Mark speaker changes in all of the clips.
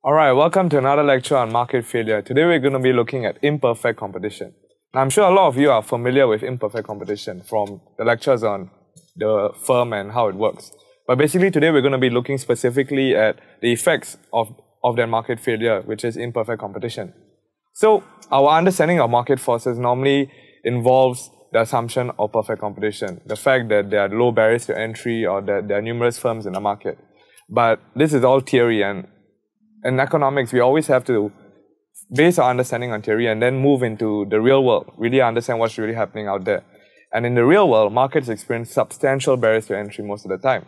Speaker 1: Alright, welcome to another lecture on market failure. Today we're going to be looking at imperfect competition. Now, I'm sure a lot of you are familiar with imperfect competition from the lectures on the firm and how it works. But basically today we're going to be looking specifically at the effects of that market failure, which is imperfect competition. So our understanding of market forces normally involves the assumption of perfect competition, the fact that there are low barriers to entry or that there are numerous firms in the market. But this is all theory, and in economics we always have to base our understanding on theory and then move into the real world, really understand what's really happening out there. And in the real world, markets experience substantial barriers to entry most of the time.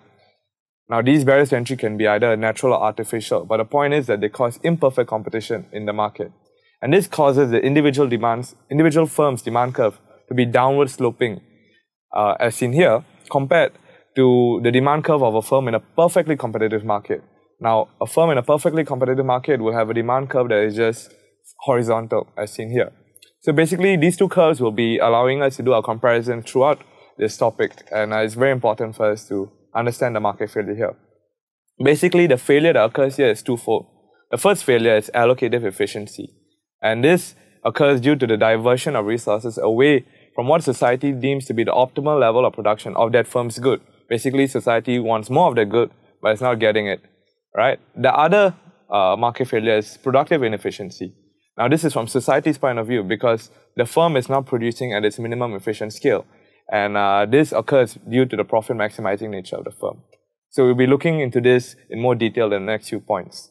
Speaker 1: Now, these barriers to entry can be either natural or artificial, but the point is that they cause imperfect competition in the market. And this causes the individual firms' demand curve to be downward sloping, as seen here, compared to the demand curve of a firm in a perfectly competitive market. Now, a firm in a perfectly competitive market will have a demand curve that is just horizontal, as seen here. So basically, these two curves will be allowing us to do a comparison throughout this topic, and it's very important for us to understand the market failure here. Basically, the failure that occurs here is twofold. The first failure is allocative efficiency, and this occurs due to the diversion of resources away from what society deems to be the optimal level of production of that firm's good. Basically, society wants more of the good, but it's not getting it. Right? The other market failure is productive inefficiency. Now, this is from society's point of view because the firm is not producing at its minimum efficient scale, and this occurs due to the profit maximizing nature of the firm. So we'll be looking into this in more detail in the next few points.